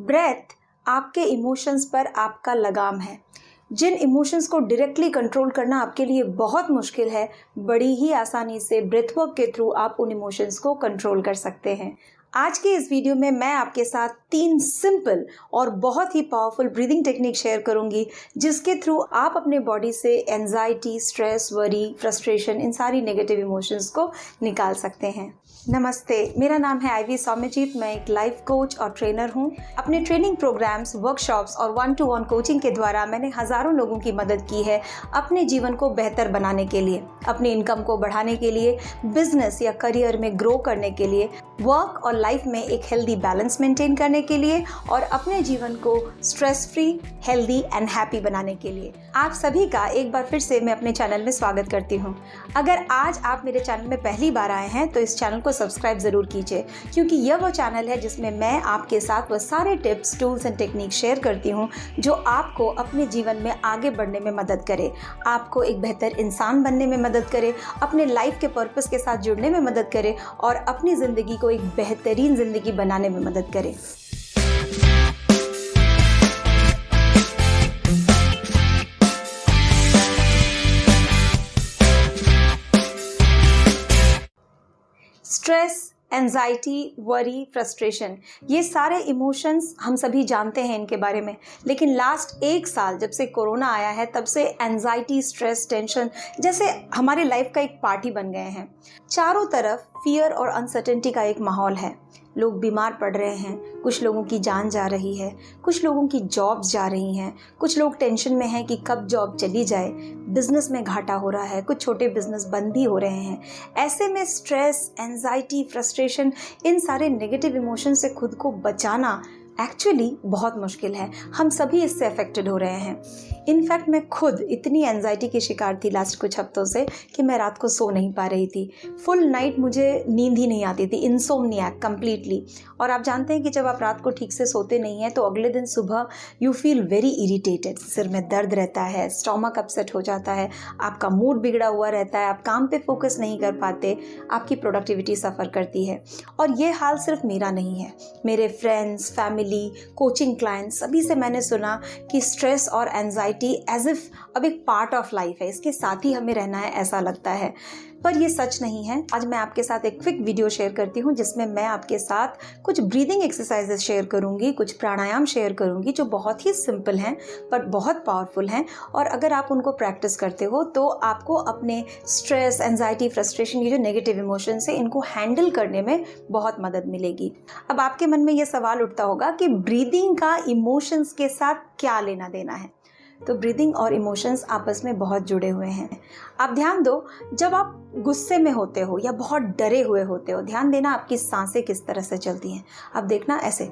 Breath आपके emotions पर आपका लगाम है। जिन इमोशंस को डायरेक्टली कंट्रोल करना आपके लिए बहुत मुश्किल है, बड़ी ही आसानी से ब्रेथ वर्क के थ्रू आप उन इमोशंस को कंट्रोल कर सकते हैं। आज के इस वीडियो में मैं आपके साथ 3 सिंपल और बहुत ही पावरफुल ब्रीदिंग टेक्निक शेयर करूंगी, जिसके थ्रू आप अपने बॉडी से एंजाइटी, स्ट्रेस, वरी, फ्रस्ट्रेशन, इन सारी नेगेटिव इमोशंस को निकाल सकते हैं। नमस्ते, मेरा नाम है आईवी सौम्यजीत। मैं एक लाइफ कोच और ट्रेनर हूँ। अपने ट्रेनिंग प्रोग्राम्स, वर्कशॉप्स और 1-to-1 कोचिंग के द्वारा मैंने हज़ारों लोगों की मदद की है अपने जीवन को बेहतर बनाने के लिए, अपनी इनकम को बढ़ाने के लिए, बिजनेस या करियर में ग्रो करने के लिए, वर्क और लाइफ में एक हेल्दी बैलेंस मेंटेन करने के लिए और अपने जीवन को stress free, healthy and happy बनाने के लिए। आप सभी का एक बार फिर से मैं अपने चैनल में स्वागत करती हूँ। अगर आज आप मेरे चैनल में पहली बार आए हैं तो इस चैनल को सब्सक्राइब ज़रूर कीजिए, क्योंकि यह वो चैनल है जिसमें मैं आपके साथ वो सारे tips, tools and technique share करती हूँ जो आपको अपने जीवन में आगे बढ़ने में मदद करे, आपको एक बेहतर इंसान बनने में मदद करे, अपने लाइफ के पर्पस के साथ जुड़ने में मदद करे और अपनी ज़िंदगी को एक बेहतरीन ज़िंदगी बनाने में मदद करे। स्ट्रेस, एंजाइटी, वरी, फ्रस्ट्रेशन, ये सारे इमोशंस हम सभी जानते हैं इनके बारे में। लेकिन लास्ट 1 साल जब से कोरोना आया है, तब से एंजाइटी, स्ट्रेस, टेंशन जैसे हमारे लाइफ का एक पार्ट ही बन गए हैं। चारों तरफ फियर और अनसर्टेनिटी का एक माहौल है। लोग बीमार पड़ रहे हैं, कुछ लोगों की जान जा रही है, कुछ लोगों की जॉब्स जा रही हैं, कुछ लोग टेंशन में हैं कि कब जॉब चली जाए, बिजनेस में घाटा हो रहा है, कुछ छोटे बिजनेस बंद भी हो रहे हैं। ऐसे में स्ट्रेस, एंजाइटी, फ्रस्ट्रेशन, इन सारे नेगेटिव इमोशन से खुद को बचाना एक्चुअली बहुत मुश्किल है। हम सभी इससे अफेक्टेड हो रहे हैं। इनफैक्ट मैं खुद इतनी एंजाइटी की शिकार थी लास्ट कुछ हफ्तों से कि मैं रात को सो नहीं पा रही थी। फुल नाइट मुझे नींद ही नहीं आती थी, इंसोम्नियाक कंप्लीटली। और आप जानते हैं कि जब आप रात को ठीक से सोते नहीं हैं तो अगले दिन सुबह यू फील वेरी इरिटेटेड, सिर में दर्द रहता है, स्टमक अपसेट हो जाता है, आपका मूड बिगड़ा हुआ रहता है, आप काम पे फोकस नहीं कर पाते, आपकी प्रोडक्टिविटी सफ़र करती है। और ये हाल सिर्फ मेरा नहीं है, मेरे फ्रेंड्स, फैमिली, कोचिंग क्लाइंट्स, सभी से मैंने सुना कि स्ट्रेस और एंजाइटी एज इफ अब एक पार्ट ऑफ लाइफ है, इसके साथ ही हमें रहना है ऐसा लगता है। पर ये सच नहीं है। आज मैं आपके साथ एक क्विक वीडियो शेयर करती हूँ जिसमें मैं आपके साथ कुछ ब्रीदिंग एक्सरसाइजेस शेयर करूँगी, कुछ प्राणायाम शेयर करूँगी जो बहुत ही सिंपल हैं पर बहुत पावरफुल हैं। और अगर आप उनको प्रैक्टिस करते हो तो आपको अपने स्ट्रेस, एंजाइटी, फ्रस्ट्रेशन, ये जो नेगेटिव इमोशंस है, इनको हैंडल करने में बहुत मदद मिलेगी। अब आपके मन में ये सवाल उठता होगा कि ब्रीदिंग का इमोशंस के साथ क्या लेना देना है। तो ब्रीदिंग और इमोशंस आपस में बहुत जुड़े हुए हैं। आप ध्यान दो, जब आप गुस्से में होते हो या बहुत डरे हुए होते हो, ध्यान देना आपकी सांसें किस तरह से चलती हैं। आप देखना ऐसे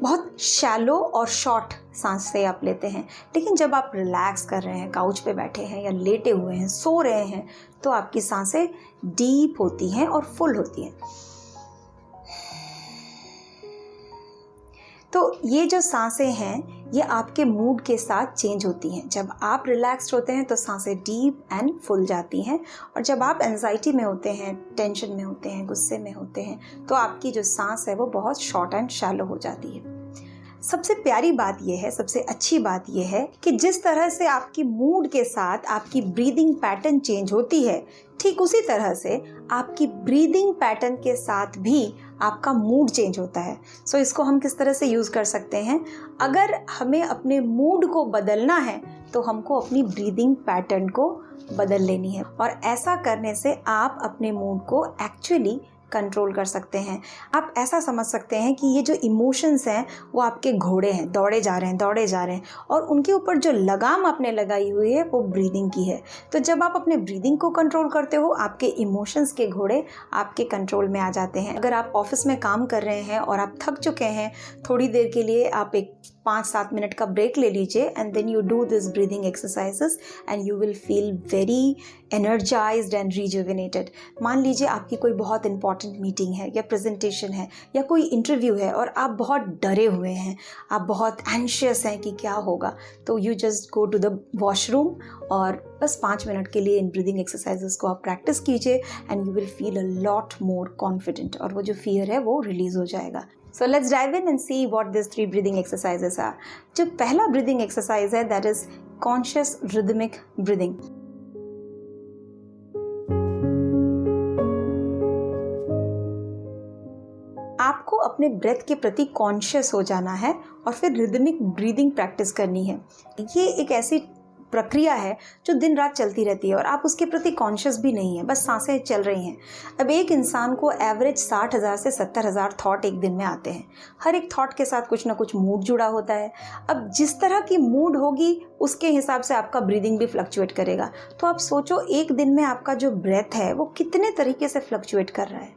बहुत शैलो और शॉर्ट सांसें आप लेते हैं। लेकिन जब आप रिलैक्स कर रहे हैं, काउच पे बैठे हैं या लेटे हुए हैं, सो रहे हैं, तो आपकी सांसें डीप होती हैं और फुल होती हैं। तो ये जो सांसें हैं ये आपके मूड के साथ चेंज होती हैं। जब आप रिलैक्स्ड होते हैं तो सांसें डीप एंड फुल जाती हैं, और जब आप एंजाइटी में होते हैं, टेंशन में होते हैं, गुस्से में होते हैं, तो आपकी जो सांस है वो बहुत शॉर्ट एंड शैलो हो जाती है। सबसे प्यारी बात यह है, सबसे अच्छी बात यह है कि जिस तरह से आपकी मूड के साथ आपकी ब्रीदिंग पैटर्न चेंज होती है, ठीक उसी तरह से आपकी ब्रीदिंग पैटर्न के साथ भी आपका मूड चेंज होता है। सो इसको हम किस तरह से यूज़ कर सकते हैं? अगर हमें अपने मूड को बदलना है तो हमको अपनी ब्रीदिंग पैटर्न को बदल लेनी है, और ऐसा करने से आप अपने मूड को एक्चुअली कंट्रोल कर सकते हैं। आप ऐसा समझ सकते हैं कि ये जो इमोशंस हैं वो आपके घोड़े हैं, दौड़े जा रहे हैं, और उनके ऊपर जो लगाम आपने लगाई हुई है वो ब्रीदिंग की है। तो जब आप अपने ब्रीदिंग को कंट्रोल करते हो, आपके इमोशंस के घोड़े आपके कंट्रोल में आ जाते हैं। अगर आप ऑफिस में काम कर रहे हैं और आप थक चुके हैं, थोड़ी देर के लिए आप एक 5-7 मिनट का ब्रेक ले लीजिए, and then you do this breathing exercises and you will feel very energised and rejuvenated. मान लीजिए आपकी कोई बहुत इंपॉर्टेंट मीटिंग है या प्रेजेंटेशन है या कोई इंटरव्यू है और आप बहुत डरे हुए हैं, आप बहुत एंशियस हैं कि क्या होगा, तो you just go to the washroom और बस 5 मिनट के लिए इन ब्रीदिंग एक्सरसाइजेस को आप प्रैक्टिस कीजिए and you will feel a lot more confident, और वो जो फियर है वो रिलीज़ हो जाएगा। So let's dive in and see what these 3 breathing exercises are. जो पहला breathing exercise है, that is conscious rhythmic breathing. आपको अपने ब्रेथ के प्रति कॉन्शियस हो जाना है और फिर रिदमिक ब्रीदिंग प्रैक्टिस करनी है. ये एक ऐसी प्रक्रिया है जो दिन रात चलती रहती है और आप उसके प्रति कॉन्शियस भी नहीं है, बस सांसें चल रही हैं. अब एक इंसान को एवरेज 60,000 से 70,000 थॉट एक दिन में आते हैं. हर एक थॉट के साथ कुछ ना कुछ मूड जुड़ा होता है. अब जिस तरह की मूड होगी उसके हिसाब से आपका ब्रीदिंग भी फ्लक्चुएट करेगा. तो आप सोचो एक दिन में आपका जो ब्रेथ है वो कितने तरीके से फ्लक्चुएट कर रहा है.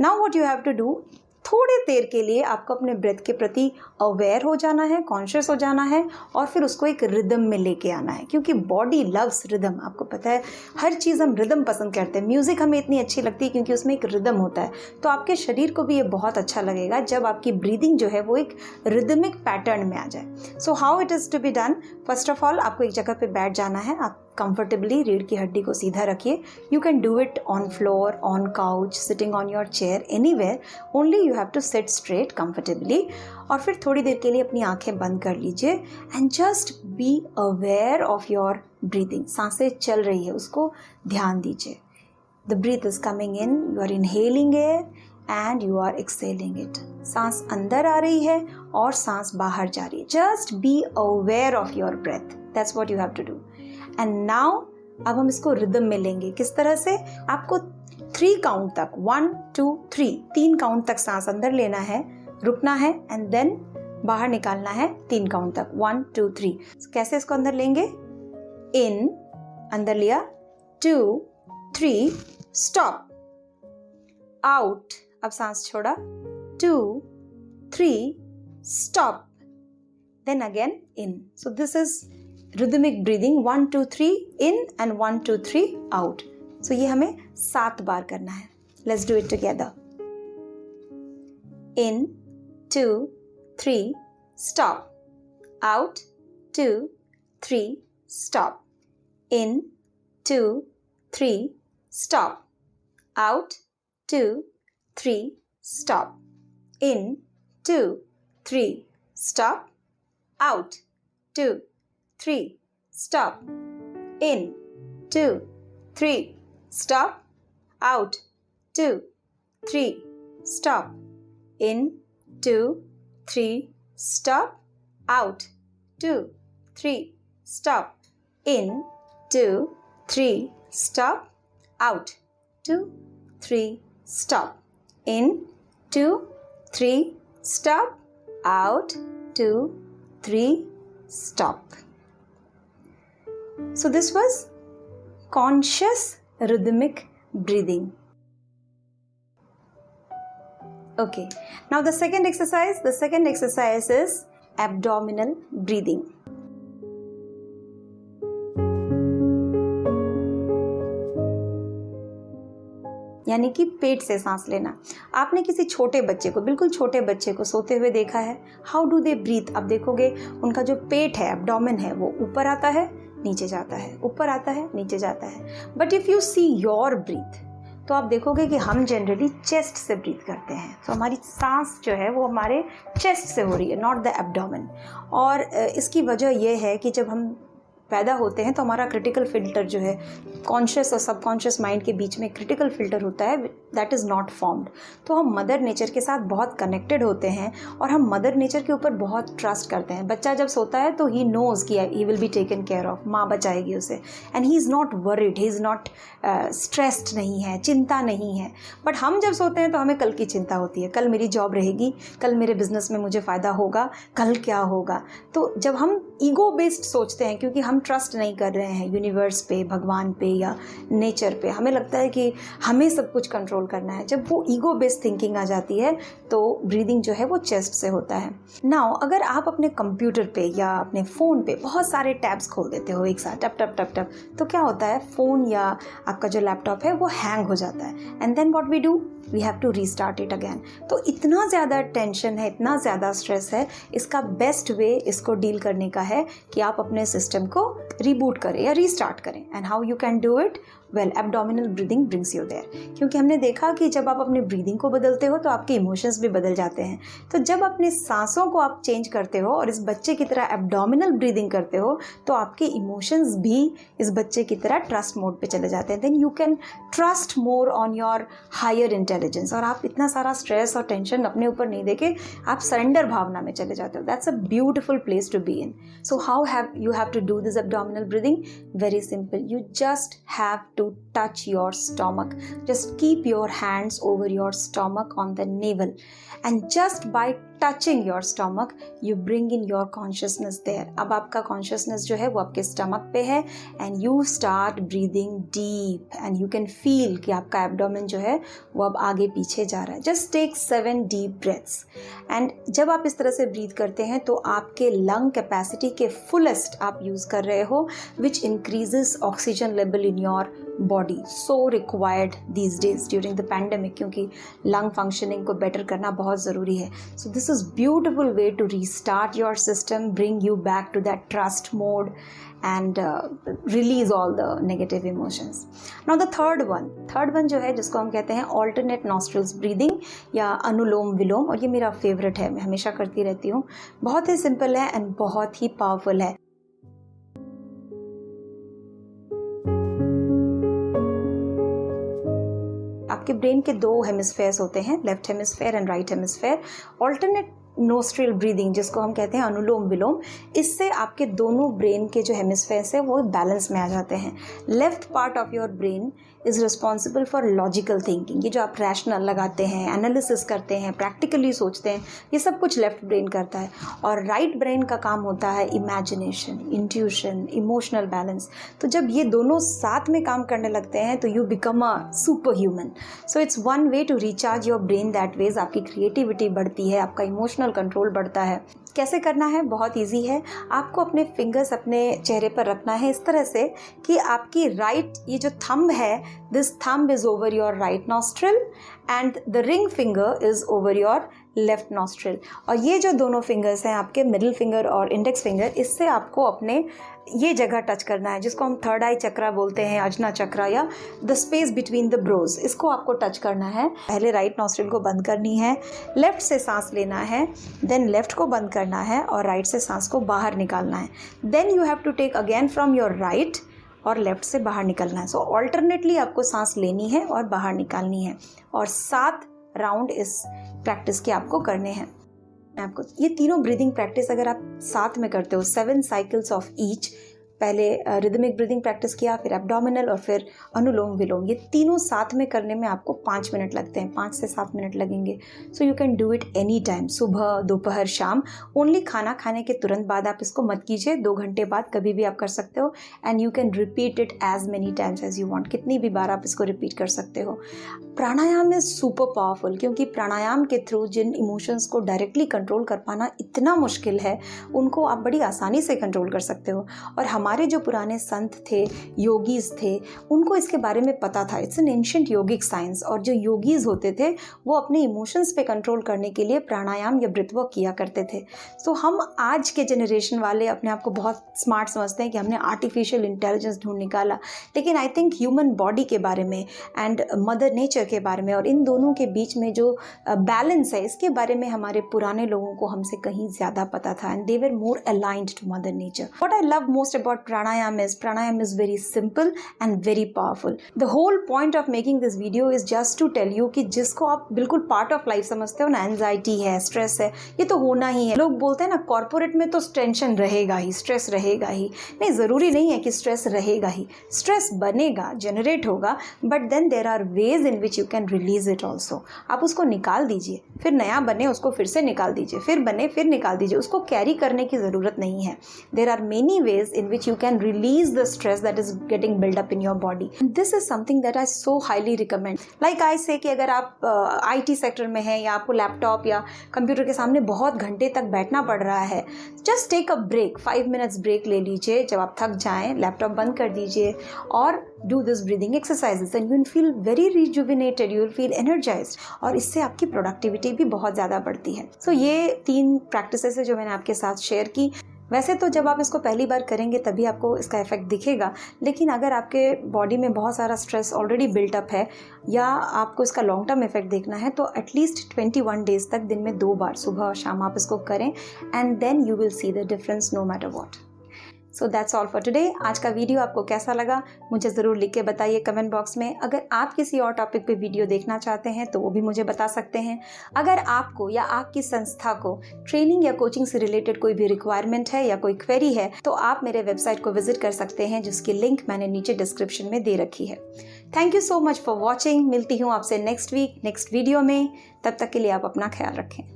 Now what you have to do, थोड़ी देर के लिए आपको अपने ब्रेथ के प्रति अवेयर हो जाना है, कॉन्शियस हो जाना है और फिर उसको एक रिदम में लेके आना है, क्योंकि बॉडी लव्स रिदम. आपको पता है हर चीज़ हम रिदम पसंद करते हैं. म्यूज़िक हमें इतनी अच्छी लगती है क्योंकि उसमें एक रिदम होता है. तो आपके शरीर को भी ये बहुत अच्छा लगेगा जब आपकी ब्रीदिंग जो है वो एक रिदमिक पैटर्न में आ जाए. So how it is to be done, first of all आपको एक जगह पे बैठ जाना है. आप कंफर्टेबली रीढ़ की हड्डी को सीधा रखिए. You can do it on floor, on couch, sitting on your chair, anywhere, only you have to sit straight comfortably. और फिर थोड़ी देर के लिए अपनी आंखें बंद कर लीजिए and just be aware of your breathing. सांसें चल रही है उसको ध्यान दीजिए. The breath is coming in, you are inhaling air and you are exhaling it. सांस अंदर आ रही है और सांस बाहर जा रही है. Just be aware of your breath, that's what you have to do. And now अब हम इसको रिदम में लेंगे. किस तरह से, आपको 3 काउंट तक, 1 2 3 काउंट तक सांस अंदर लेना है, रुकना है एंड देन बाहर निकालना है 3 काउंट तक, 1 2 3. कैसे इसको अंदर लेंगे, इन, अंदर लिया, 2 3 स्टॉप, आउट, अब सांस छोड़ा, 2 3 stop, then again in. So this is rhythmic breathing, 1 2 3 in and 1 2 3 out. So ये हमें 7 बार करना है. Let's do it together. In, 2 3 stop, out, 2 3 stop, in, 2 3 stop, out, 2 3 stop, in, 2 3 stop, out, 2 3 stop, in, 2 3 stop, out, 2 3 stop, in, 2 3 stop, out, 2 3 stop, in, 2 3 stop, out, 2 3 stop, in, 2 3 stop, out, 2 3 stop. So this was conscious rhythmic breathing. Okay, now the second exercise is abdominal breathing. यानी कि पेट से सांस लेना. आपने किसी छोटे बच्चे को, बिल्कुल छोटे बच्चे को सोते हुए देखा है. हाउ डू दे ब्रीथ, आप देखोगे उनका जो पेट है, एब्डोमेन है, वो ऊपर आता है, नीचे जाता है, ऊपर आता है, नीचे जाता है. But if you see your breathe, तो आप देखोगे कि हम जनरली चेस्ट से ब्रीथ करते हैं. तो हमारी सांस जो है वो हमारे चेस्ट से हो रही है, नॉट द एब्डोमेन. और इसकी वजह यह है कि जब हम पैदा होते हैं तो हमारा क्रिटिकल फिल्टर जो है, कॉन्शियस और सबकॉन्शियस माइंड के बीच में क्रिटिकल फिल्टर होता है, दैट इज़ नॉट फॉर्म्ड. तो हम मदर नेचर के साथ बहुत कनेक्टेड होते हैं और हम मदर नेचर के ऊपर बहुत ट्रस्ट करते हैं. बच्चा जब सोता है तो ही नोज़ कि he will be taken care of, माँ बचाएगी उसे, and he is not worried, he is not stressed, नहीं है, चिंता नहीं है. बट हम जब सोते हैं तो हमें कल की चिंता होती है, कल मेरी जॉब रहेगी, कल मेरे बिजनेस में मुझे फ़ायदा होगा, कल क्या होगा. तो जब हम ईगो बेस्ड सोचते हैं, क्योंकि हम ट्रस्ट नहीं कर रहे हैं यूनिवर्स पे, भगवान पे या नेचर पे, हमें लगता है कि हमें सब कुछ कंट्रोल करना है. जब वो ईगो बेस्ड थिंकिंग आ जाती है तो ब्रीदिंग जो है वो चेस्ट से होता है. नाउ अगर आप अपने कंप्यूटर पे या अपने फ़ोन पे बहुत सारे टैब्स खोल देते हो एक साथ, टप टप टप टप, तो क्या होता है, फ़ोन या आपका जो लैपटॉप है वो हैंग हो जाता है. And then what we do, we have to restart it again. तो इतना ज़्यादा टेंशन है, इतना ज़्यादा स्ट्रेस है, इसका बेस्ट वे इसको डील करने का है कि आप अपने सिस्टम को रीबूट करें या रीस्टार्ट करें. And how you can do it, well abdominal breathing brings you there, क्योंकि हमने देखा कि जब आप अपने ब्रीदिंग को बदलते हो तो आपके इमोशंस भी बदल जाते हैं। तो जब अपने सांसों को आप चेंज करते हो और इस बच्चे की तरह एब्डोमिनल ब्रीदिंग करते हो तो आपके इमोशंस भी इस बच्चे की तरह ट्रस्ट मोड पे चले जाते हैं। Then you can trust more on your higher intelligence, और आप इतना सारा स्ट्रेस और टेंशन अपने ऊपर नहीं देके आप सरेंडर भावना में चले जाते हो। That's a beautiful place to be in. So how you have to do this abdominal breathing? Very simple. You just have to touch your stomach. Just keep your hands over your stomach on the navel, and just by touching your stomach you bring in your consciousness there. अब आपका consciousness जो है वो आपके stomach पे है, and you start breathing deep and you can feel कि आपका abdomen जो है वो अब आगे पीछे जा रहा है. Just take 7 deep breaths, and जब आप इस तरह से breathe करते हैं तो आपके lung capacity के fullest आप use कर रहे हो, which increases oxygen level in your body, so required these days during the pandemic, क्योंकि lung functioning को better करना बहुत ज़रूरी है. So this is beautiful way to restart your system, bring you back to that trust mode and release all the negative emotions. Now the third one जो है जिसको हम कहते हैं alternate nostrils breathing या अनुलोम विलोम, और ये मेरा favorite है, मैं हमेशा करती रहती हूँ. बहुत ही simple है and बहुत ही powerful है. आपके ब्रेन के 2 हेमिस्फेयर्स होते हैं, left hemisphere and right hemisphere. Alternate nostril breathing जिसको हम कहते हैं अनुलोम विलोम, इससे आपके दोनों ब्रेन के जो हेमिस्फेयर्स है वो बैलेंस में आ जाते हैं. Left part of your brain is responsible for logical thinking, ये जो आप रैशनल लगाते हैं, एनालिसिस करते हैं, प्रैक्टिकली सोचते हैं, ये सब कुछ लेफ्ट ब्रेन करता है. और राइट ब्रेन का काम होता है इमेजिनेशन, इंट्यूशन, इमोशनल बैलेंस. तो जब ये दोनों साथ में काम करने लगते हैं तो you become a super human. So it's one way to recharge your brain that ways. आपकी क्रिएटिविटी बढ़ती है, आपका इमोशनल कंट्रोल बढ़ता है. कैसे करना है? बहुत इजी है. आपको अपने फिंगर्स अपने चेहरे पर रखना है इस तरह से कि आपकी राइट, ये जो थंब है, this thumb is over your right nostril and the ring finger is over your left nostril. और ये जो दोनों फिंगर्स हैं आपके मिडिल फिंगर और इंडेक्स फिंगर, इससे आपको अपने ये जगह टच करना है जिसको हम थर्ड आई चक्रा बोलते हैं, अजना चक्रा, या the space between the brows. इसको आपको टच करना है. पहले राइट नॉस्ट्रिल को बंद करनी है, लेफ्ट से सांस लेना है, देन लेफ्ट को बंद करना है और राइट से सांस को बाहर निकालना है. Then you have to take again from your right और लेफ्ट से बाहर निकलना है. सो ऑल्टरनेटली आपको सांस लेनी है और बाहर निकालनी है, और 7 राउंड इस प्रैक्टिस के आपको करने हैं. आपको ये तीनों ब्रीदिंग प्रैक्टिस अगर आप साथ में करते हो, 7 साइकिल्स ऑफ ईच, पहले रिदमिक ब्रीदिंग प्रैक्टिस किया, फिर एब्डोमिनल और फिर अनुलोम विलोम, ये तीनों साथ में करने में आपको 5 मिनट लगते हैं, 5 से 7 मिनट लगेंगे. So you can do it any time, सुबह, दोपहर, शाम. ओनली खाना खाने के तुरंत बाद आप इसको मत कीजिए, 2 घंटे बाद कभी भी आप कर सकते हो. And you can repeat it as many times as you want, कितनी भी बार आप इसको रिपीट कर सकते हो. प्राणायाम इज सुपर पावरफुल, क्योंकि प्राणायाम के थ्रू जिन इमोशंस को डायरेक्टली कंट्रोल कर पाना इतना मुश्किल है, उनको आप बड़ी आसानी से कंट्रोल कर सकते हो. और हमारे जो पुराने संत थे, योगीज थे, उनको इसके बारे में पता था. It's an ancient yogic science. और जो योगीज होते थे वो अपने इमोशंस पे कंट्रोल करने के लिए प्राणायाम या ब्रीथ वर्क किया करते थे. सो हम आज के जनरेशन वाले अपने आप को बहुत स्मार्ट समझते हैं कि हमने आर्टिफिशियल इंटेलिजेंस ढूंढ निकाला, लेकिन आई थिंक ह्यूमन बॉडी के बारे में एंड मदर नेचर के बारे में और इन दोनों के बीच में जो बैलेंस है, इसके बारे में हमारे पुराने लोगों को हमसे कहीं ज़्यादा पता था. And they were more aligned to mother nature. What I love most about pranayam is very simple and very powerful. The whole point of making this video is just to tell you कि जिसको आप बिल्कुल part of life समझते हो ना, anxiety है, stress है, ये तो होना ही है. लोग बोलते हैं ना कॉर्पोरेट में तो टेंशन रहेगा ही, स्ट्रेस रहेगा ही. नहीं, ज़रूरी नहीं है कि स्ट्रेस रहेगा ही. स्ट्रेस बनेगा, जनरेट होगा, but then there are ways in which you can release it also. आप उसको निकाल दीजिए, फिर नया बने उसको फिर से निकाल दीजिए, फिर बने फिर निकाल दीजिए. उसको कैरी करने की ज़रूरत नहीं है. There are many ways in which you can release the stress that is getting built up in your body. And this is something that I so highly recommend. Like I say कि अगर आप IT sector में हैं या आपको laptop या computer के सामने बहुत घंटे तक बैठना पड़ रहा है, just take a break, 5 minutes break ले लीजिए. जब आप थक जाएं, लैपटॉप बंद कर दीजिए और do this breathing exercises and you will feel very rejuvenated, you will feel energized, और इससे आपकी प्रोडक्टिविटी भी बहुत ज़्यादा बढ़ती है. So ये 3 प्रैक्टिसेस है जो मैंने आपके साथ शेयर की. वैसे तो जब आप इसको पहली बार करेंगे तभी आपको इसका इफ़ेक्ट दिखेगा, लेकिन अगर आपके बॉडी में बहुत सारा स्ट्रेस ऑलरेडी बिल्टअप है या आपको इसका लॉन्ग टर्म इफेक्ट देखना है तो एटलीस्ट 21 डेज़ तक दिन में 2 बार सुबह और शाम आप इसको करें and then you will see the difference no matter what. So that's all for today. आज का वीडियो आपको कैसा लगा मुझे ज़रूर लिख के बताइए कमेंट बॉक्स में। अगर आप किसी और टॉपिक पे वीडियो देखना चाहते हैं तो वो भी मुझे बता सकते हैं। अगर आपको या आपकी संस्था को ट्रेनिंग या कोचिंग से रिलेटेड कोई भी रिक्वायरमेंट है या कोई क्वेरी है तो आप मेरे वेबसाइट को विजिट कर सकते हैं, जिसकी लिंक मैंने नीचे डिस्क्रिप्शन में दे रखी है। Thank you so much for watching. मिलती हूँ आपसे नेक्स्ट वीक नेक्स्ट वीडियो में। तब तक के लिए आप अपना ख्याल रखें।